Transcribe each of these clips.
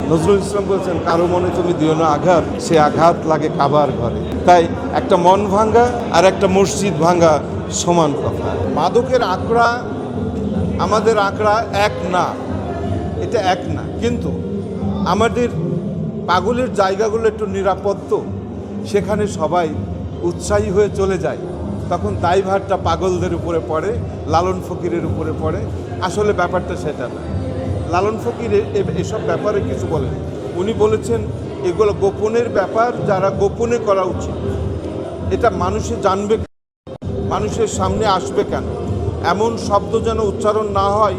নজরুল ইসলাম বলছেন, কারো মনে তুমি দিও না আঘাত, সে আঘাত লাগে কাবার ঘরে। তাই একটা মন ভাঙ্গা আর একটা মসজিদ ভাঙ্গা সমান কথা। মাদকের আঁকড়া আমাদের আঁকড়া এক না, এটা এক না, কিন্তু আমাদের পাগলের জায়গাগুলো একটু নিরাপদ, তো সেখানে সবাই উৎসাহী হয়ে চলে যায়, তখন দায়ভারটা পাগলদের উপরে পড়ে, লালন ফকিরের উপরে পড়ে। আসলে ব্যাপারটা সেটা না। লালন ফকির এসব ব্যাপারে কিছু বলেন। উনি বলেছেন এগুলো গোপনের ব্যাপার, যারা গোপনে করা উচিত। এটা মানুষে জানবে, মানুষের সামনে আসবে কেন, এমন শব্দ যেন উচ্চারণ না হয়,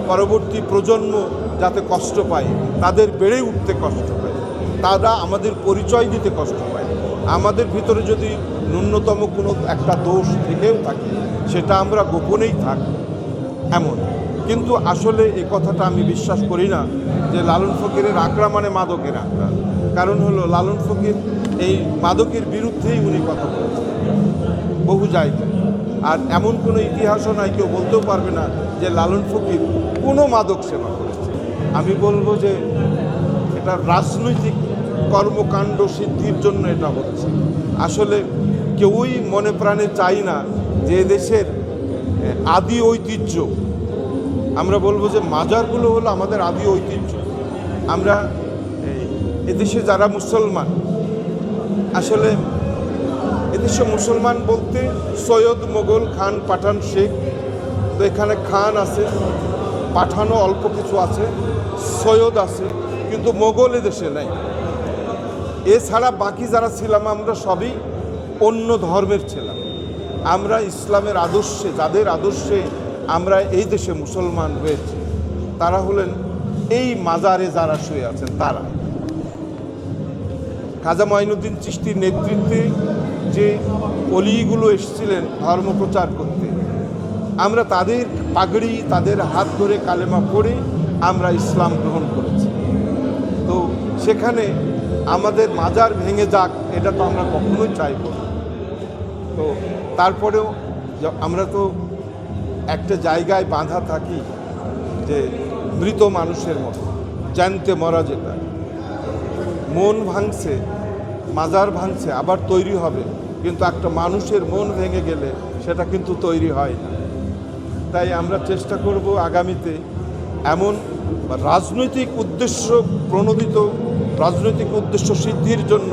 পরবর্তী প্রজন্ম যাতে কষ্ট পায়, তাদের বেড়ে উঠতে কষ্ট পায়, তারা আমাদের পরিচয় দিতে কষ্ট পায়। আমাদের ভিতরে যদি ন্যূনতম কোনো একটা দোষ থেকেও থাকে, সেটা আমরা গোপনেই থাকি এমন। কিন্তু আসলে এই কথাটা আমি বিশ্বাস করি না যে লালন ফকিরের আঁকড়া মানে মাদকের আঁকড়া। কারণ হলো লালন ফকির এই মাদকের বিরুদ্ধেই উনি কথা বলেছেন বহু জায়গায়। আর এমন কোনো ইতিহাসও নাই, কেউ বলতেও পারবে না যে লালন ফকির কোনো মাদক সেবা করেছে। আমি বলবো যে এটা রাজনৈতিক কর্মকাণ্ড সিদ্ধির জন্য এটা হচ্ছে। আসলে কেউই মনে প্রাণে চাই না যে দেশের আদি ঐতিহ্য, আমরা বলবো যে মাজারগুলো হলো আমাদের আদি ঐতিহ্য। আমরা এদেশে যারা মুসলমান, আসলে এদেশে মুসলমান বলতে সৈয়দ, মোগল, খান, পাঠান, শেখ। তো এখানে খান আছে, পাঠানও অল্প কিছু আছে, সৈয়দ আছে, কিন্তু মোগল এদেশে নেই। এছাড়া বাকি যারা ছিলাম আমরা সবই অন্য ধর্মের ছিলাম। আমরা ইসলামের আদর্শে, যাদের আদর্শে আমরা এই দেশে মুসলমান হয়েছি, তারা হলেন এই মাজারে যারা শুয়ে আছেন তারা। খাজা মঈনুদ্দিন চিশতির নেতৃত্বে যে অলিগুলো এসেছিলেন ধর্ম প্রচার করতে, আমরা তাদের পাগড়ি, তাদের হাত ধরে কালেমা পড়ে আমরা ইসলাম গ্রহণ করেছি। তো সেখানে আমাদের মাজার ভেঙে যাক, এটা তো আমরা কখনোই চাইব না। তো তারপরেও আমরা তো একটা জায়গায় বাঁধা থাকি যে মৃত মানুষের মতো, জানতে মরা, যেটা মন ভাঙছে, মাজার ভাঙছে, আবার তৈরি হবে, কিন্তু একটা মানুষের মন ভেঙে গেলে সেটা কিন্তু তৈরি হয় না। তাই আমরা চেষ্টা করব আগামীতে এমন রাজনৈতিক উদ্দেশ্য প্রণোদিত, রাজনৈতিক উদ্দেশ্য সিদ্ধির জন্য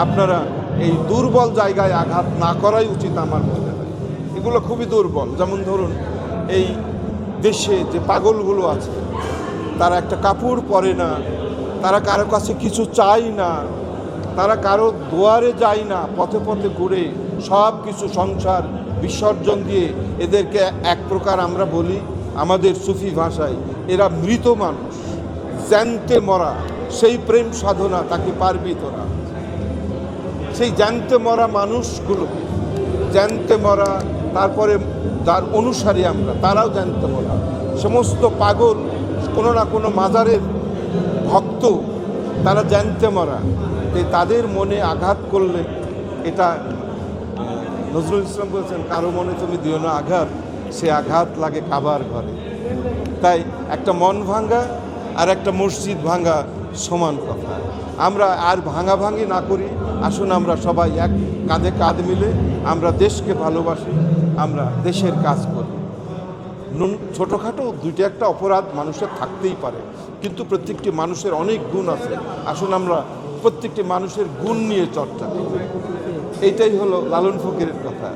আপনারা এই দুর্বল জায়গায় আঘাত না করাই উচিত আমার মনে হয়। এগুলো খুবই দুর্বল। যেমন ধরুন, এই দেশে যে পাগলগুলো আছে, তারা একটা কাপড় পরে না, তারা কারো কাছে কিছু চায় না, তারা কারো দুয়ারে যায় না, পথে পথে ঘুরে সব কিছু সংসার বিসর্জন দিয়ে, এদেরকে এক প্রকার আমরা বলি আমাদের সুফি ভাষায়, এরা মৃত মানুষ, জ্যান্তে মরা। সেই প্রেম সাধনা তাকে পারবি তোরা। সেই জ্যান্তে মরা মানুষগুলো, জ্যান্তে মরা, তারপরে যার অনুসারী আমরা, তারাও জ্যান্তে মরা। সমস্ত পাগল কোনো না কোনো মাজারের ভক্ত, তারা জ্যান্তে মরা। তাদের মনে আঘাত করলে, এটা নজরুল ইসলাম বলছেন, কারো মনে তুমি দিও না আঘাত, সে আঘাত লাগে কাবার ঘরে। তাই একটা মন ভাঙ্গা আর একটা মসজিদ ভাঙ্গা সমান কথা। আমরা আর ভাঙাভাঙি না করি। আসুন আমরা সবাই এক কাঁধে কাঁধ মিলে আমরা দেশকে ভালোবাসি, আমরা দেশের কাজ করি। ছোটোখাটো দুইটা একটা অপরাধ মানুষের থাকতেই পারে, কিন্তু প্রত্যেকটি মানুষের অনেক গুণ আছে। আসুন আমরা প্রত্যেকটি মানুষের গুণ নিয়ে চর্চা করি। এইটাই হলো লালন ফকিরের কথা।